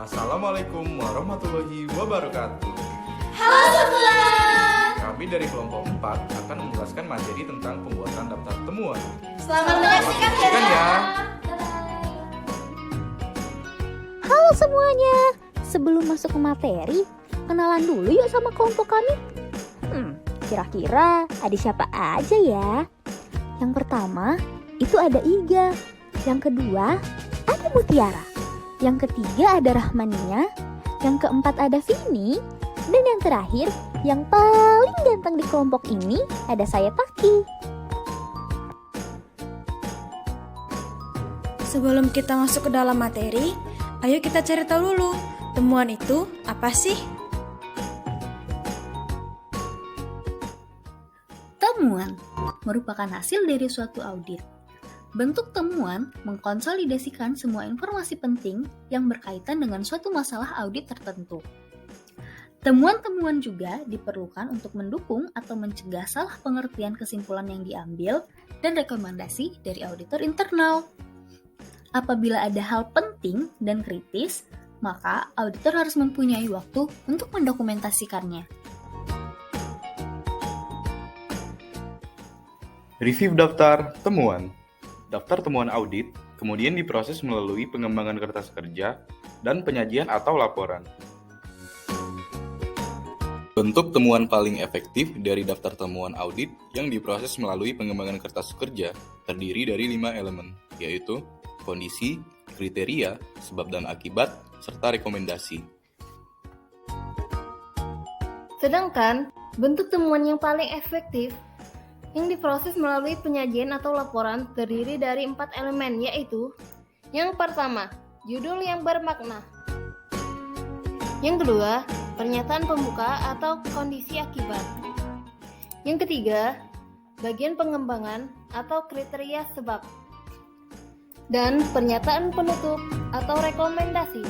Assalamualaikum warahmatullahi wabarakatuh. Halo semua. Kami dari kelompok 4 akan menjelaskan materi tentang pembuatan daftar temuan. Selamat menyaksikan ya. Halo semuanya. Sebelum masuk ke materi, kenalan dulu yuk sama kelompok kami. Kira-kira ada siapa aja ya? Yang pertama, itu ada Iga. Yang kedua, ada Mutiara. Yang ketiga ada Rahmania. Yang keempat ada Vini. Dan yang terakhir, yang paling ganteng di kelompok ini ada saya Taki. Sebelum kita masuk ke dalam materi, ayo kita cari tahu dulu, temuan itu apa sih? Temuan merupakan hasil dari suatu audit. Bentuk temuan mengkonsolidasikan semua informasi penting yang berkaitan dengan suatu masalah audit tertentu. Temuan-temuan juga diperlukan untuk mendukung atau mencegah salah pengertian kesimpulan yang diambil dan rekomendasi dari auditor internal. Apabila ada hal penting dan kritis, maka auditor harus mempunyai waktu untuk mendokumentasikannya. Review daftar temuan. Daftar temuan audit kemudian diproses melalui pengembangan kertas kerja dan penyajian atau laporan. Bentuk temuan paling efektif dari daftar temuan audit yang diproses melalui pengembangan kertas kerja terdiri dari 5 elemen, yaitu kondisi, kriteria, sebab dan akibat, serta rekomendasi. Sedangkan bentuk temuan yang paling efektif yang diproses melalui penyajian atau laporan terdiri dari 4 elemen, yaitu yang pertama, judul yang bermakna. Yang kedua, pernyataan pembuka atau kondisi akibat. Yang ketiga, bagian pengembangan atau kriteria sebab. Dan pernyataan penutup atau rekomendasi.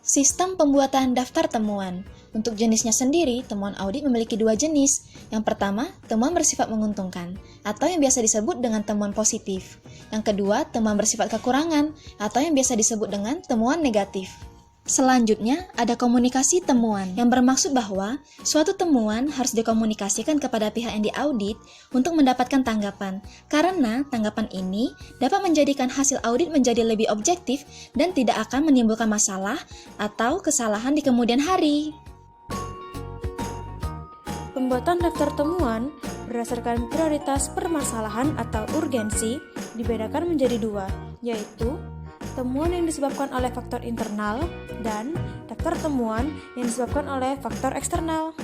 Sistem pembuatan daftar temuan. Untuk jenisnya sendiri, temuan audit memiliki 2 jenis. Yang pertama, temuan bersifat menguntungkan, atau yang biasa disebut dengan temuan positif. Yang kedua, temuan bersifat kekurangan, atau yang biasa disebut dengan temuan negatif. Selanjutnya, ada komunikasi temuan, yang bermaksud bahwa suatu temuan harus dikomunikasikan kepada pihak yang diaudit untuk mendapatkan tanggapan, karena tanggapan ini dapat menjadikan hasil audit menjadi lebih objektif dan tidak akan menimbulkan masalah atau kesalahan di kemudian hari. Pembuatan daftar temuan berdasarkan prioritas permasalahan atau urgensi dibedakan menjadi 2, yaitu temuan yang disebabkan oleh faktor internal dan daftar temuan yang disebabkan oleh faktor eksternal.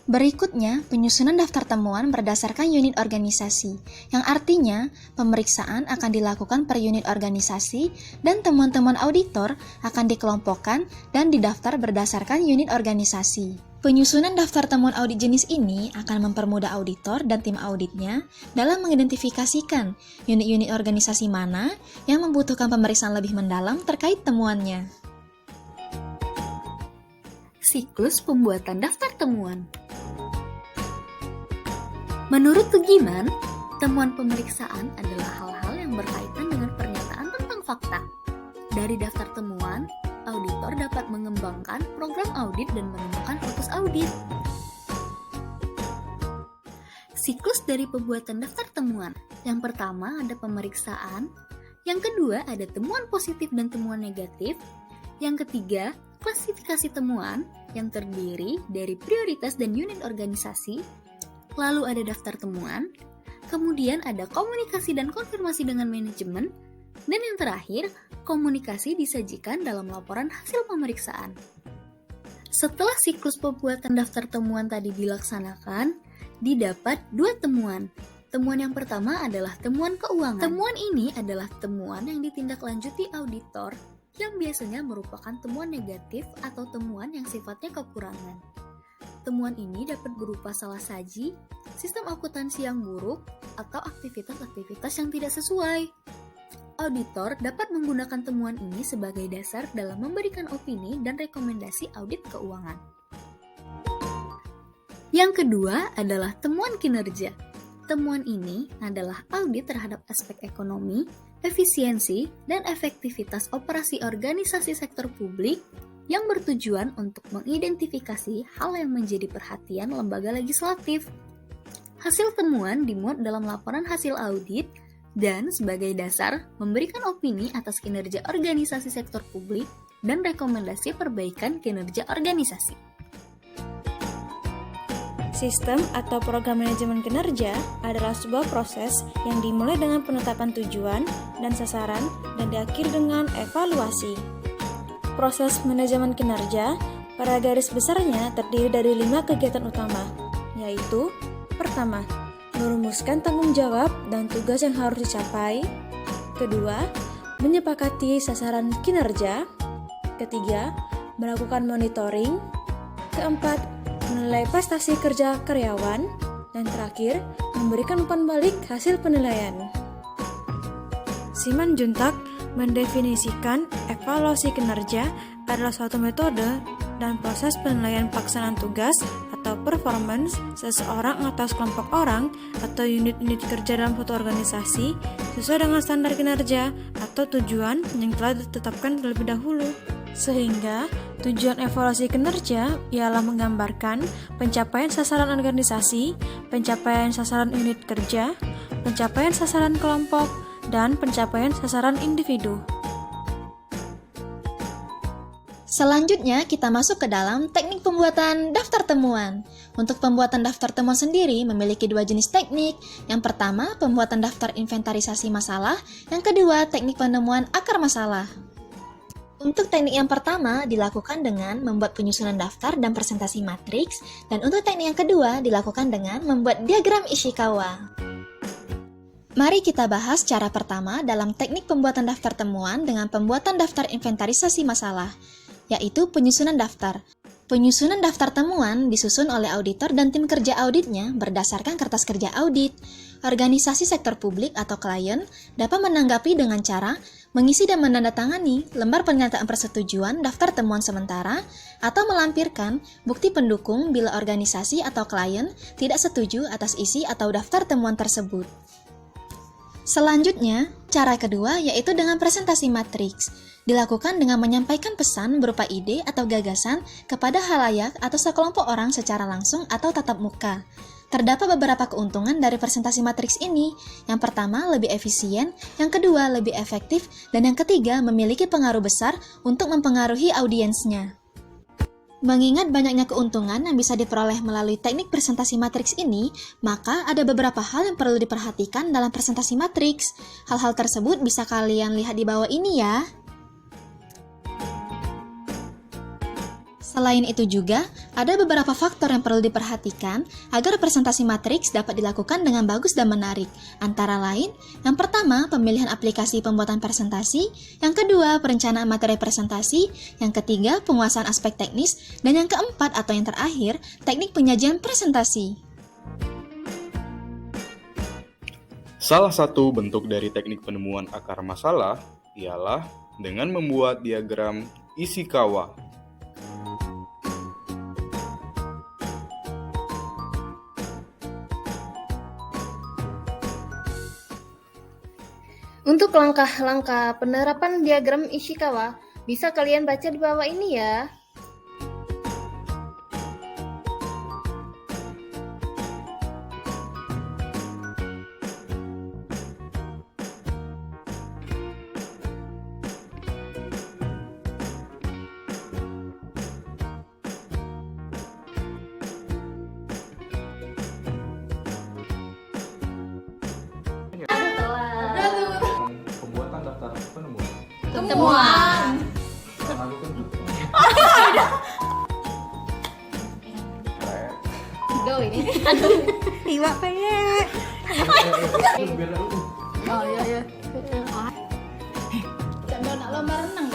Berikutnya, penyusunan daftar temuan berdasarkan unit organisasi, yang artinya pemeriksaan akan dilakukan per unit organisasi dan temuan-temuan auditor akan dikelompokkan dan didaftar berdasarkan unit organisasi. Penyusunan daftar temuan audit jenis ini akan mempermudah auditor dan tim auditnya dalam mengidentifikasikan unit-unit organisasi mana yang membutuhkan pemeriksaan lebih mendalam terkait temuannya. Siklus pembuatan daftar temuan. Menurut Tugiman, temuan pemeriksaan adalah hal-hal yang berkaitan dengan pernyataan tentang fakta. Dari daftar temuan, auditor dapat mengembangkan program audit dan menemukan fokus audit. Siklus dari pembuatan daftar temuan. Yang pertama ada pemeriksaan, yang kedua ada temuan positif dan temuan negatif, yang ketiga klasifikasi temuan yang terdiri dari prioritas dan unit organisasi, lalu ada daftar temuan, kemudian ada komunikasi dan konfirmasi dengan manajemen, dan yang terakhir, komunikasi disajikan dalam laporan hasil pemeriksaan. Setelah siklus pembuatan daftar temuan tadi dilaksanakan, didapat 2 temuan. Temuan yang pertama adalah temuan keuangan. Temuan ini adalah temuan yang ditindaklanjuti auditor yang biasanya merupakan temuan negatif atau temuan yang sifatnya kekurangan. Temuan ini dapat berupa salah saji, sistem akuntansi yang buruk, atau aktivitas-aktivitas yang tidak sesuai. Auditor dapat menggunakan temuan ini sebagai dasar dalam memberikan opini dan rekomendasi audit keuangan. Yang kedua adalah temuan kinerja. Temuan ini adalah audit terhadap aspek ekonomi efisiensi, dan efektivitas operasi organisasi sektor publik yang bertujuan untuk mengidentifikasi hal yang menjadi perhatian lembaga legislatif. Hasil temuan dimuat dalam laporan hasil audit dan sebagai dasar memberikan opini atas kinerja organisasi sektor publik dan rekomendasi perbaikan kinerja organisasi. Sistem atau program manajemen kinerja adalah sebuah proses yang dimulai dengan penetapan tujuan dan sasaran dan diakhiri dengan evaluasi. Proses manajemen kinerja pada garis besarnya terdiri dari 5 kegiatan utama, yaitu pertama, merumuskan tanggung jawab dan tugas yang harus dicapai. Kedua, menyepakati sasaran kinerja. Ketiga, melakukan monitoring. Keempat, menilai prestasi kerja karyawan. Dan terakhir, memberikan umpan balik hasil penilaian. Simanjuntak mendefinisikan evaluasi kinerja adalah suatu metode dan proses penilaian pelaksanaan tugas atau performance seseorang atau sekelompok orang atau unit-unit kerja dalam suatu organisasi sesuai dengan standar kinerja atau tujuan yang telah ditetapkan terlebih dahulu. Sehingga tujuan evaluasi kinerja ialah menggambarkan pencapaian sasaran organisasi, pencapaian sasaran unit kerja, pencapaian sasaran kelompok, dan pencapaian sasaran individu. Selanjutnya, kita masuk ke dalam teknik pembuatan daftar temuan. Untuk pembuatan daftar temuan sendiri memiliki 2 jenis teknik. Yang pertama, pembuatan daftar inventarisasi masalah. Yang kedua, teknik penemuan akar masalah. Untuk teknik yang pertama dilakukan dengan membuat penyusunan daftar dan presentasi matriks, dan untuk teknik yang kedua dilakukan dengan membuat diagram Ishikawa. Mari kita bahas cara pertama dalam teknik pembuatan daftar temuan dengan pembuatan daftar inventarisasi masalah, yaitu penyusunan daftar. Penyusunan daftar temuan disusun oleh auditor dan tim kerja auditnya berdasarkan kertas kerja audit. Organisasi sektor publik atau klien dapat menanggapi dengan cara mengisi dan menandatangani lembar pernyataan persetujuan daftar temuan sementara atau melampirkan bukti pendukung bila organisasi atau klien tidak setuju atas isi atau daftar temuan tersebut. Selanjutnya, cara kedua yaitu dengan presentasi matriks. Dilakukan dengan menyampaikan pesan berupa ide atau gagasan kepada halayak atau sekelompok orang secara langsung atau tatap muka. Terdapat beberapa keuntungan dari presentasi matriks ini. Yang pertama, lebih efisien, yang kedua, lebih efektif, dan yang ketiga, memiliki pengaruh besar untuk mempengaruhi audiensnya. Mengingat banyaknya keuntungan yang bisa diperoleh melalui teknik presentasi matriks ini, maka ada beberapa hal yang perlu diperhatikan dalam presentasi matriks. Hal-hal tersebut bisa kalian lihat di bawah ini ya. Selain itu juga, ada beberapa faktor yang perlu diperhatikan agar presentasi matriks dapat dilakukan dengan bagus dan menarik. Antara lain, yang pertama, pemilihan aplikasi pembuatan presentasi, yang kedua, perencanaan materi presentasi, yang ketiga, penguasaan aspek teknis, dan yang keempat atau yang terakhir, teknik penyajian presentasi. Salah satu bentuk dari teknik penemuan akar masalah ialah dengan membuat diagram Ishikawa. Untuk langkah-langkah penerapan diagram Ishikawa, bisa kalian baca di bawah ini ya. Pembuatan daftar penemuan. Temuan. Go ini. Iwak peyek. Oh iya. Jangan lomba renang